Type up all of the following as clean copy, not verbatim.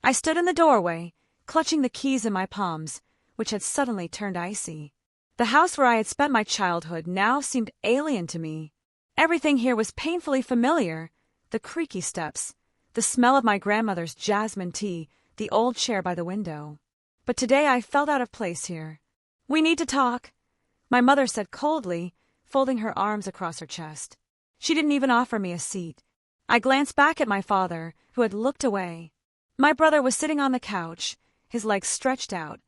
I stood in the doorway, clutching the keys in my palms, which had suddenly turned icy. The house where I had spent my childhood now seemed alien to me. Everything here was painfully familiar: the creaky steps, the smell of my grandmother's jasmine tea, the old chair by the window. But today I felt out of place here. "We need to talk," my mother said coldly, folding her arms across her chest. She didn't even offer me a seat. I glanced back at my father, who had looked away. My brother was sitting on the couch, his legs stretched out,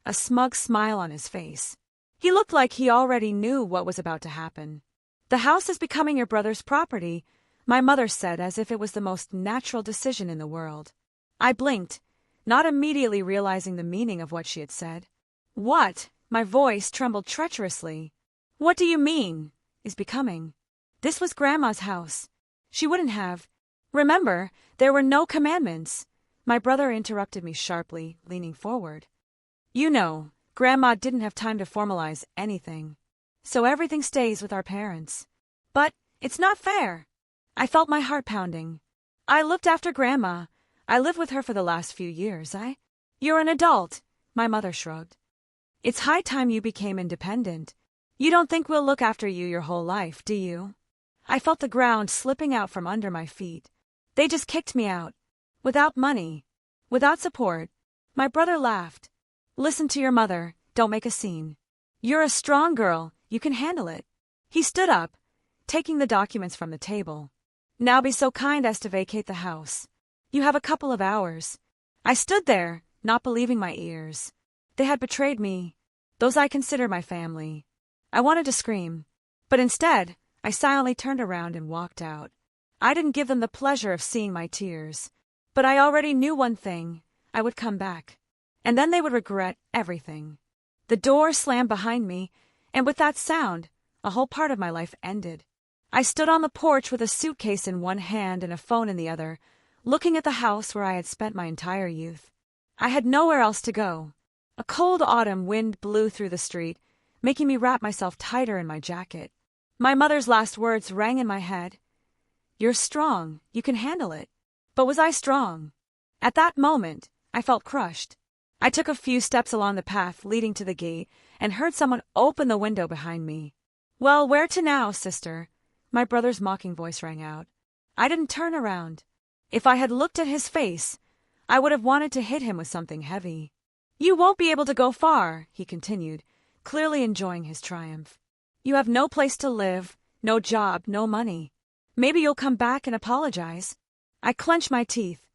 a smug smile on his face. He looked like he already knew what was about to happen. "The house is becoming your brother's property," my mother said, as if it was the most natural decision in the world. I blinked, not immediately realizing the meaning of what she had said. "What?" My voice trembled treacherously. "What do you mean, is becoming? This was Grandma's house. She wouldn't have—" "Remember, there were no commandments," my brother interrupted me sharply, leaning forward. "You know, Grandma didn't have time to formalize anything. So everything stays with our parents." "But it's not fair." I felt my heart pounding. "I looked after Grandma. I lived with her for the last few years. You're an adult," my mother shrugged. "It's high time you became independent. You don't think we'll look after you your whole life, do you?" I felt the ground slipping out from under my feet. They just kicked me out. Without money. Without support. My brother laughed. "Listen to your mother, don't make a scene. You're a strong girl, you can handle it." He stood up, taking the documents from the table. "Now be so kind as to vacate the house. You have a couple of hours." I stood there, not believing my ears. They had betrayed me, those I considered my family. I wanted to scream, but instead, I silently turned around and walked out. I didn't give them the pleasure of seeing my tears, but I already knew one thing: I would come back, and then they would regret everything. The door slammed behind me, and with that sound, a whole part of my life ended. I stood on the porch with a suitcase in one hand and a phone in the other, looking at the house where I had spent my entire youth. I had nowhere else to go. A cold autumn wind blew through the street, making me wrap myself tighter in my jacket. My mother's last words rang in my head. "You're strong, you can handle it." But was I strong? At that moment, I felt crushed. I took a few steps along the path leading to the gate and heard someone open the window behind me. "Well, where to now, sister?" my brother's mocking voice rang out. I didn't turn around. If I had looked at his face, I would have wanted to hit him with something heavy. "You won't be able to go far," he continued, clearly enjoying his triumph. "You have no place to live, no job, no money. Maybe you'll come back and apologize." I clenched my teeth.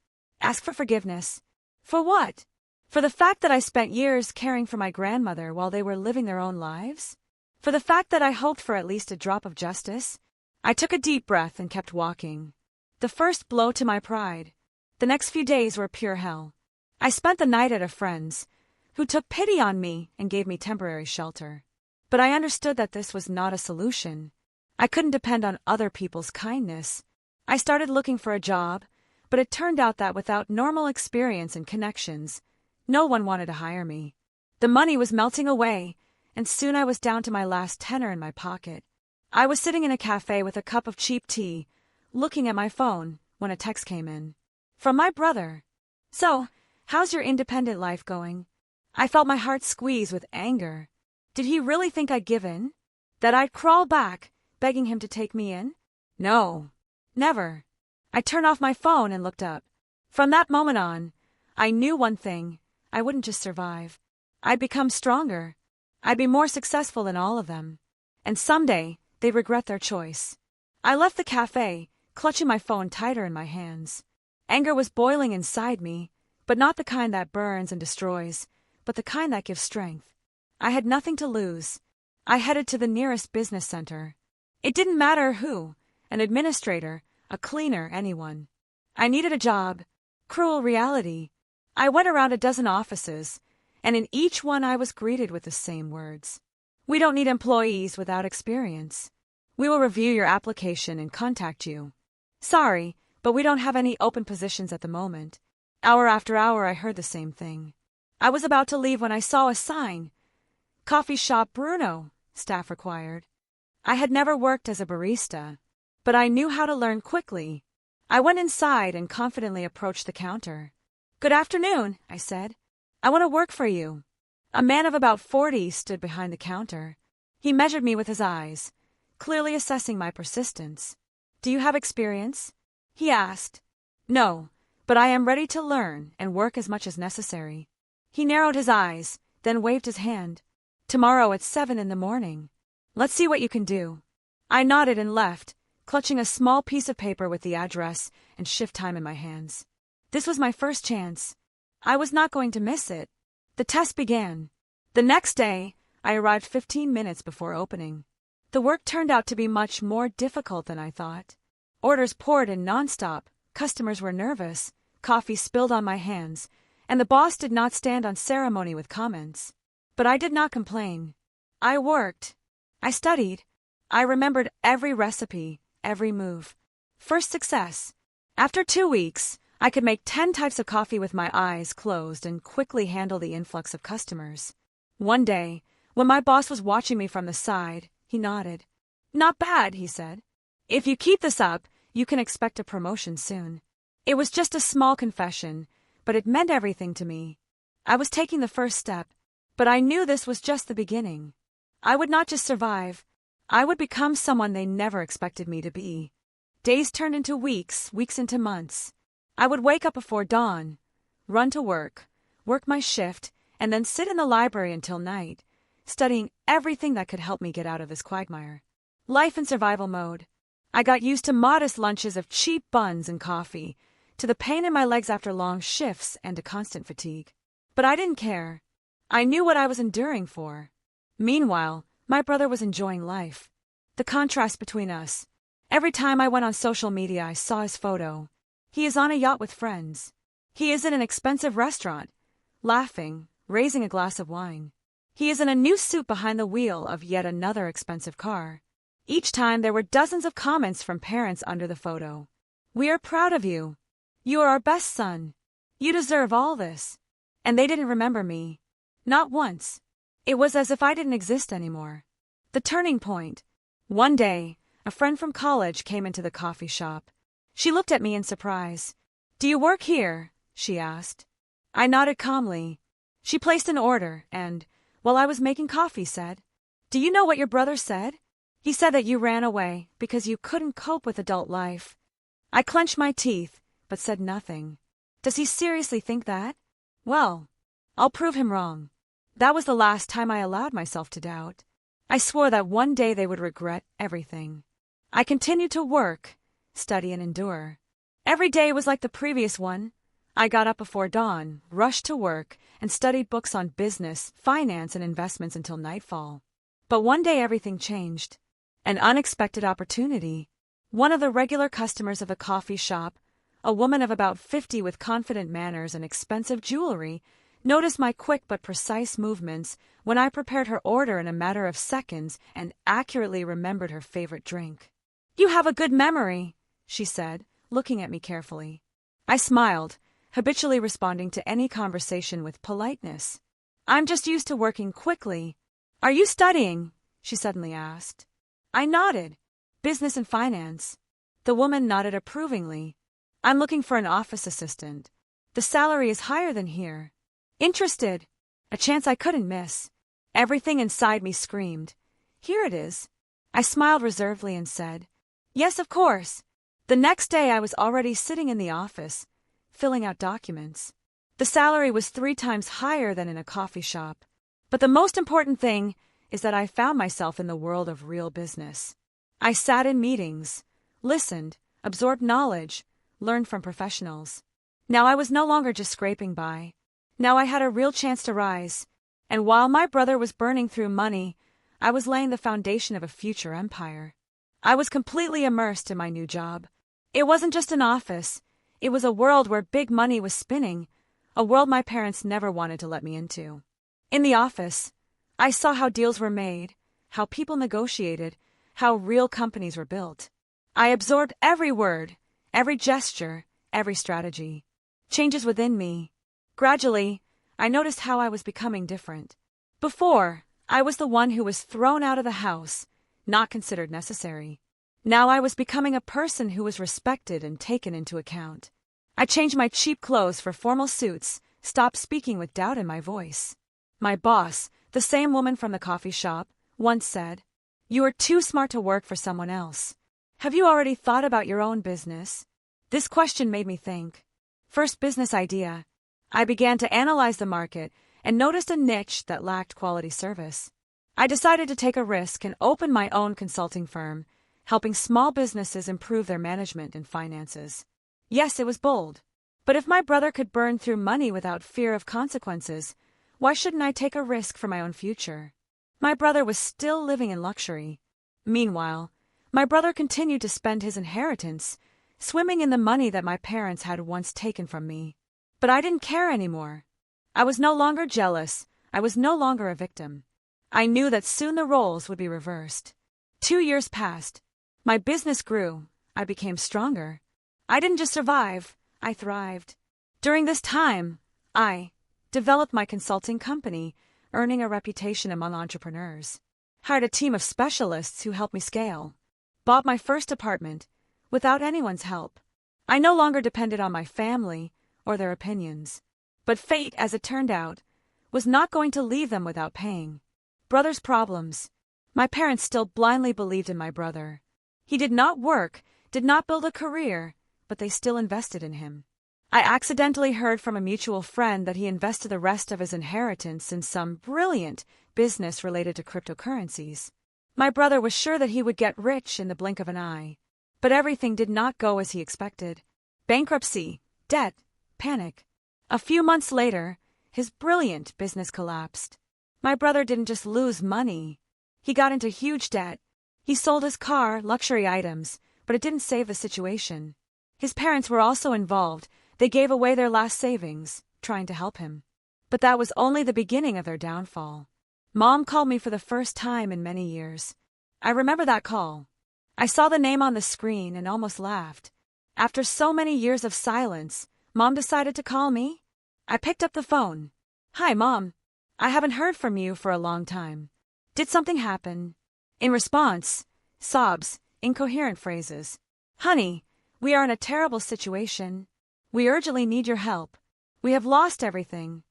Ask for forgiveness. For what? For the fact that I spent years caring for my grandmother while they were living their own lives? For the fact that I hoped for at least a drop of justice? I took a deep breath and kept walking. The first blow to my pride. The next few days were pure hell. I spent the night at a friend's, who took pity on me and gave me temporary shelter. But I understood that this was not a solution. I couldn't depend on other people's kindness. I started looking for a job, but it turned out that without normal experience and connections, no one wanted to hire me. The money was melting away, and soon I was down to my last tenner in my pocket. I was sitting in a cafe with a cup of cheap tea, looking at my phone, when a text came in. From my brother. "So, how's your independent life going?" I felt my heart squeeze with anger. Did he really think I'd give in? That I'd crawl back, begging him to take me in? No. Never. I turned off my phone and looked up. From that moment on, I knew one thing: I wouldn't just survive. I'd become stronger. I'd be more successful than all of them. And someday, they'd regret their choice. I left the cafe, clutching my phone tighter in my hands. Anger was boiling inside me, but not the kind that burns and destroys, but the kind that gives strength. I had nothing to lose. I headed to the nearest business center. It didn't matter who, an administrator, a cleaner, anyone. I needed a job. Cruel reality. I went around a dozen offices, and in each one I was greeted with the same words. "We don't need employees without experience. We will review your application and contact you. Sorry, but we don't have any open positions at the moment." Hour after hour I heard the same thing. I was about to leave when I saw a sign. "Coffee shop Bruno, staff required." I had never worked as a barista, but I knew how to learn quickly. I went inside and confidently approached the counter. Good afternoon, I said. I want to work for you. A man of about 40 stood behind the counter. He measured me with his eyes, clearly assessing my persistence. Do you have experience? He asked. No, but I am ready to learn and work as much as necessary. He narrowed his eyes, then waved his hand. Tomorrow at 7 in the morning. Let's see what you can do. I nodded and left, clutching a small piece of paper with the address and shift time in my hands. This was my first chance. I was not going to miss it. The test began. The next day, I arrived 15 minutes before opening. The work turned out to be much more difficult than I thought. Orders poured in nonstop, customers were nervous, coffee spilled on my hands, and the boss did not stand on ceremony with comments. But I did not complain. I worked. I studied. I remembered every recipe, every move. First success. After 2 weeks, I could make 10 types of coffee with my eyes closed and quickly handle the influx of customers. One day, when my boss was watching me from the side, he nodded. Not bad, he said. If you keep this up, you can expect a promotion soon. It was just a small confession, but it meant everything to me. I was taking the first step, but I knew this was just the beginning. I would not just survive, I would become someone they never expected me to be. Days turned into weeks, weeks into months. I would wake up before dawn, run to work my shift, and then sit in the library until night, studying everything that could help me get out of this quagmire. Life in survival mode. I got used to modest lunches of cheap buns and coffee, to the pain in my legs after long shifts and to constant fatigue. But I didn't care. I knew what I was enduring for. Meanwhile, my brother was enjoying life. The contrast between us. Every time I went on social media, I saw his photo. He is on a yacht with friends. He is in an expensive restaurant, laughing, raising a glass of wine. He is in a new suit behind the wheel of yet another expensive car. Each time there were dozens of comments from parents under the photo. We are proud of you. You are our best son. You deserve all this. And they didn't remember me. Not once. It was as if I didn't exist anymore. The turning point. One day, a friend from college came into the coffee shop. She looked at me in surprise. Do you work here? She asked. I nodded calmly. She placed an order and, while I was making coffee, said, Do you know what your brother said? He said that you ran away because you couldn't cope with adult life. I clenched my teeth, but said nothing. Does he seriously think that? Well, I'll prove him wrong. That was the last time I allowed myself to doubt. I swore that one day they would regret everything. I continued to work, study, and endure. Every day was like the previous one. I got up before dawn, rushed to work, and studied books on business, finance, and investments until nightfall. But one day everything changed. An unexpected opportunity. One of the regular customers of the coffee shop, a woman of about 50 with confident manners and expensive jewelry, noticed my quick but precise movements when I prepared her order in a matter of seconds and accurately remembered her favorite drink. You have a good memory, she said, looking at me carefully. I smiled, habitually responding to any conversation with politeness. I'm just used to working quickly. Are you studying? She suddenly asked. I nodded. Business and finance. The woman nodded approvingly. I'm looking for an office assistant. The salary is higher than here. Interested. A chance I couldn't miss. Everything inside me screamed. Here it is. I smiled reservedly and said, Yes, of course. The next day I was already sitting in the office, filling out documents. The salary was 3 times higher than in a coffee shop. But the most important thing is that I found myself in the world of real business. I sat in meetings, listened, absorbed knowledge, learned from professionals. Now I was no longer just scraping by. Now I had a real chance to rise. And while my brother was burning through money, I was laying the foundation of a future empire. I was completely immersed in my new job. It wasn't just an office. It was a world where big money was spinning, a world my parents never wanted to let me into. In the office, I saw how deals were made, how people negotiated, how real companies were built. I absorbed every word, every gesture, every strategy. Changes within me. Gradually, I noticed how I was becoming different. Before, I was the one who was thrown out of the house, not considered necessary. Now I was becoming a person who was respected and taken into account. I changed my cheap clothes for formal suits, stopped speaking with doubt in my voice. My boss, the same woman from the coffee shop, once said, "You are too smart to work for someone else. Have you already thought about your own business?" This question made me think. First business idea. I began to analyze the market and noticed a niche that lacked quality service. I decided to take a risk and open my own consulting firm, helping small businesses improve their management and finances. Yes, it was bold. But if my brother could burn through money without fear of consequences, why shouldn't I take a risk for my own future? My brother was still living in luxury. Meanwhile, my brother continued to spend his inheritance, swimming in the money that my parents had once taken from me. But I didn't care anymore. I was no longer jealous. I was no longer a victim. I knew that soon the roles would be reversed. 2 years passed. My business grew. I became stronger. I didn't just survive, I thrived. During this time, I developed my consulting company, earning a reputation among entrepreneurs. Hired a team of specialists who helped me scale. Bought my first apartment, without anyone's help. I no longer depended on my family or their opinions. But fate, as it turned out, was not going to leave them without paying. Brother's problems. My parents still blindly believed in my brother. He did not work, did not build a career, but they still invested in him. I accidentally heard from a mutual friend that he invested the rest of his inheritance in some brilliant business related to cryptocurrencies. My brother was sure that he would get rich in the blink of an eye. But everything did not go as he expected. Bankruptcy, debt, panic. A few months later, his brilliant business collapsed. My brother didn't just lose money. He got into huge debt. He sold his car, luxury items, but it didn't save the situation. His parents were also involved. They gave away their last savings, trying to help him. But that was only the beginning of their downfall. Mom called me for the first time in many years. I remember that call. I saw the name on the screen and almost laughed. After so many years of silence, Mom decided to call me. I picked up the phone. "Hi, Mom. I haven't heard from you for a long time. Did something happen?" In response, sobs, incoherent phrases. "Honey, we are in a terrible situation. We urgently need your help. We have lost everything."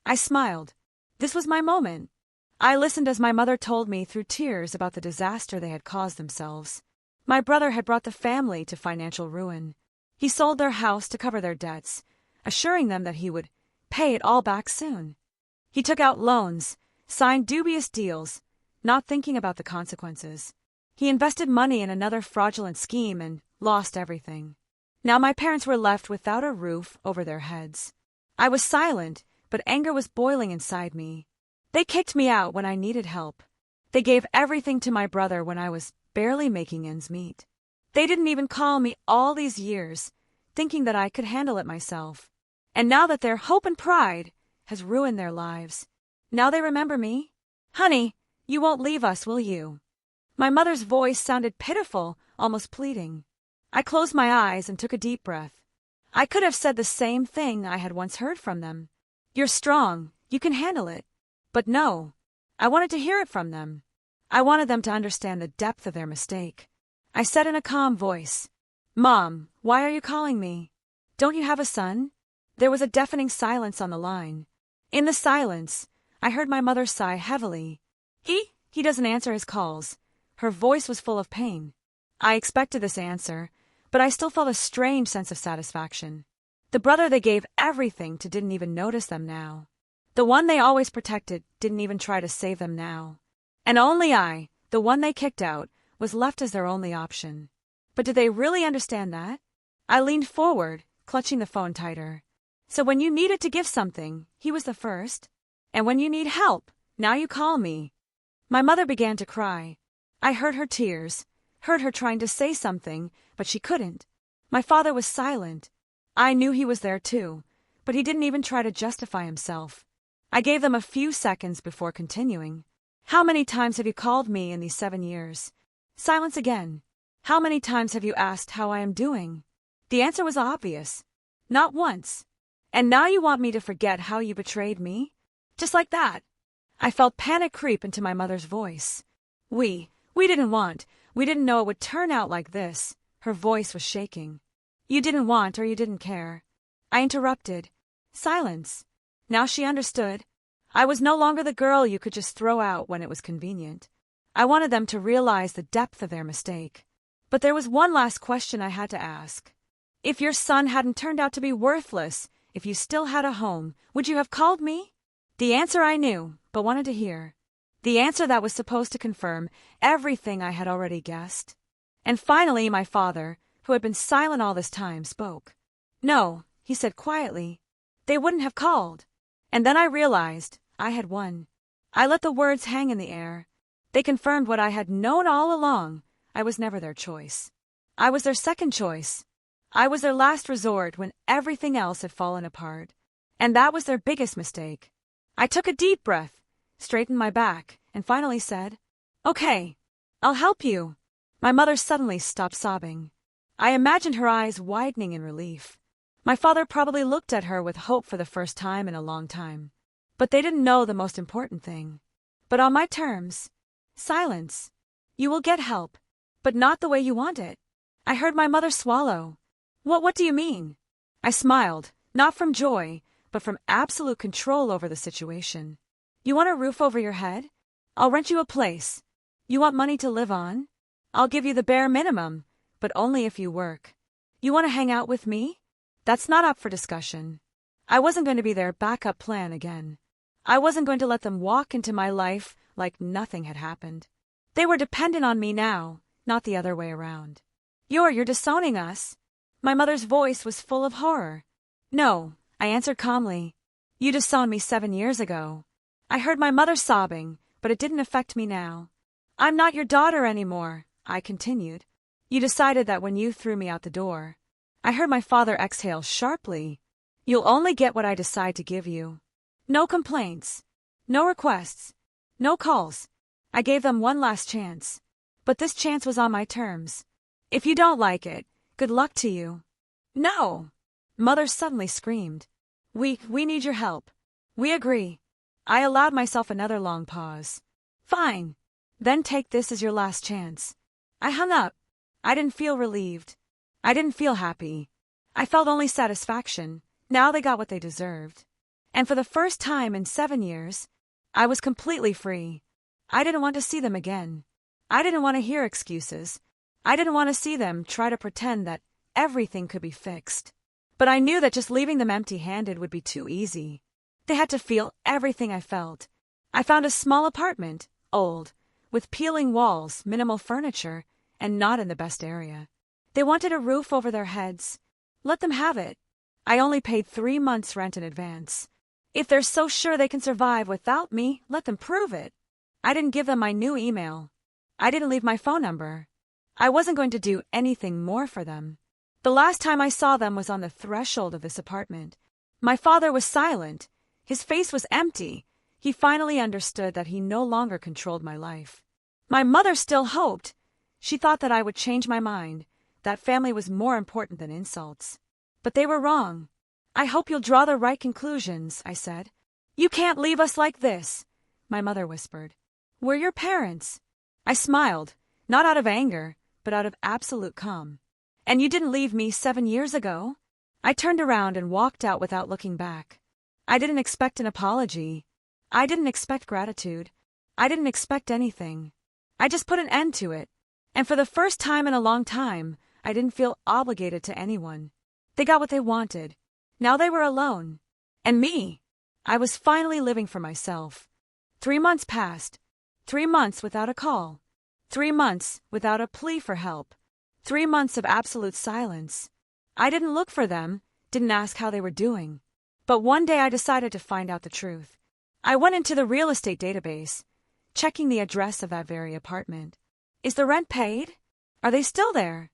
I smiled. This was my moment. I listened as my mother told me through tears about the disaster they had caused themselves. My brother had brought the family to financial ruin. He sold their house to cover their debts, assuring them that he would pay it all back soon. He took out loans, signed dubious deals, not thinking about the consequences. He invested money in another fraudulent scheme and lost everything. Now my parents were left without a roof over their heads. I was silent, but anger was boiling inside me. They kicked me out when I needed help. They gave everything to my brother when I was barely making ends meet. They didn't even call me all these years, thinking that I could handle it myself. And now that their hope and pride has ruined their lives, now they remember me. "Honey, you won't leave us, will you?" My mother's voice sounded pitiful, almost pleading. I closed my eyes and took a deep breath. I could have said the same thing I had once heard from them. "You're strong, you can handle it." But no, I wanted to hear it from them. I wanted them to understand the depth of their mistake. I said in a calm voice, "Mom, why are you calling me? Don't you have a son?" There was a deafening silence on the line. In the silence, I heard my mother sigh heavily. He doesn't answer his calls." Her voice was full of pain. I expected this answer, but I still felt a strange sense of satisfaction. The brother they gave everything to didn't even notice them now. The one they always protected didn't even try to save them now. And only I, the one they kicked out, was left as their only option. But did they really understand that? I leaned forward, clutching the phone tighter. "So when you needed to give something, he was the first? And when you need help, now you call me." My mother began to cry. I heard her tears, heard her trying to say something, but she couldn't. My father was silent. I knew he was there too, but he didn't even try to justify himself. I gave them a few seconds before continuing. "How many times have you called me in these 7 years?" Silence again. "How many times have you asked how I am doing?" The answer was obvious. Not once. "And now you want me to forget how you betrayed me?" Just like that. I felt panic creep into my mother's voice. We didn't know it would turn out like this." Her voice was shaking. "You didn't want or you didn't care. I interrupted. Silence. Now she understood. I was no longer the girl you could just throw out when it was convenient. I wanted them to realize the depth of their mistake. But there was one last question I had to ask. If your son hadn't turned out to be worthless, if you still had a home, would you have called me? The answer I knew, but wanted to hear. The answer that was supposed to confirm everything I had already guessed. And finally my father, who had been silent all this time, spoke. No, he said quietly. They wouldn't have called. And then I realized I had won. I let the words hang in the air. They confirmed what I had known all along. I was never their choice. I was their second choice. I was their last resort when everything else had fallen apart. And that was their biggest mistake. I took a deep breath, straightened my back, and finally said, Okay, I'll help you. My mother suddenly stopped sobbing. I imagined her eyes widening in relief. My father probably looked at her with hope for the first time in a long time. But they didn't know the most important thing. But on my terms. Silence. You will get help, but not the way you want it. I heard my mother swallow. What do you mean? I smiled, not from joy, but from absolute control over the situation. You want a roof over your head? I'll rent you a place. You want money to live on? I'll give you the bare minimum, but only if you work. You want to hang out with me? That's not up for discussion. I wasn't going to be their backup plan again. I wasn't going to let them walk into my life like nothing had happened. They were dependent on me now, not the other way around. You're disowning us. My mother's voice was full of horror. No, I answered calmly. You disowned me 7 years ago. I heard my mother sobbing, but it didn't affect me now. I'm not your daughter anymore, I continued. You decided that when you threw me out the door. I heard my father exhale sharply. You'll only get what I decide to give you. No complaints. No requests. No calls. I gave them one last chance. But this chance was on my terms. If you don't like it, good luck to you. No! Mother suddenly screamed. We need your help. We agree. I allowed myself another long pause. Fine. Then take this as your last chance. I hung up. I didn't feel relieved. I didn't feel happy. I felt only satisfaction. Now they got what they deserved. And for the first time in 7 years, I was completely free. I didn't want to see them again. I didn't want to hear excuses. I didn't want to see them try to pretend that everything could be fixed. But I knew that just leaving them empty-handed would be too easy. They had to feel everything I felt. I found a small apartment, old, with peeling walls, minimal furniture, and not in the best area. They wanted a roof over their heads. Let them have it. I only paid 3 months' rent in advance. If they're so sure they can survive without me, let them prove it. I didn't give them my new email. I didn't leave my phone number. I wasn't going to do anything more for them. The last time I saw them was on the threshold of this apartment. My father was silent. His face was empty. He finally understood that he no longer controlled my life. My mother still hoped. She thought that I would change my mind, that family was more important than insults. But they were wrong. I hope you'll draw the right conclusions, I said. You can't leave us like this, my mother whispered. We're your parents. I smiled, not out of anger, but out of absolute calm. And you didn't leave me 7 years ago? I turned around and walked out without looking back. I didn't expect an apology. I didn't expect gratitude. I didn't expect anything. I just put an end to it. And for the first time in a long time, I didn't feel obligated to anyone. They got what they wanted. Now they were alone. And me. I was finally living for myself. 3 months passed. 3 months without a call. 3 months without a plea for help. 3 months of absolute silence. I didn't look for them, didn't ask how they were doing. But one day I decided to find out the truth. I went into the real estate database, checking the address of that very apartment. Is the rent paid? Are they still there?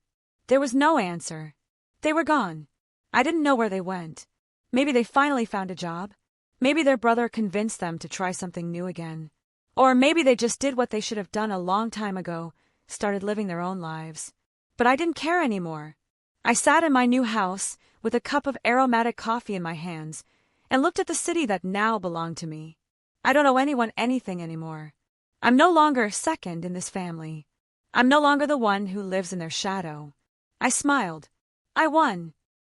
There was no answer. They were gone. I didn't know where they went. Maybe they finally found a job. Maybe their brother convinced them to try something new again. Or maybe they just did what they should have done a long time ago, started living their own lives. But I didn't care anymore. I sat in my new house with a cup of aromatic coffee in my hands and looked at the city that now belonged to me. I don't owe anyone anything anymore. I'm no longer second in this family. I'm no longer the one who lives in their shadow. I smiled. I won.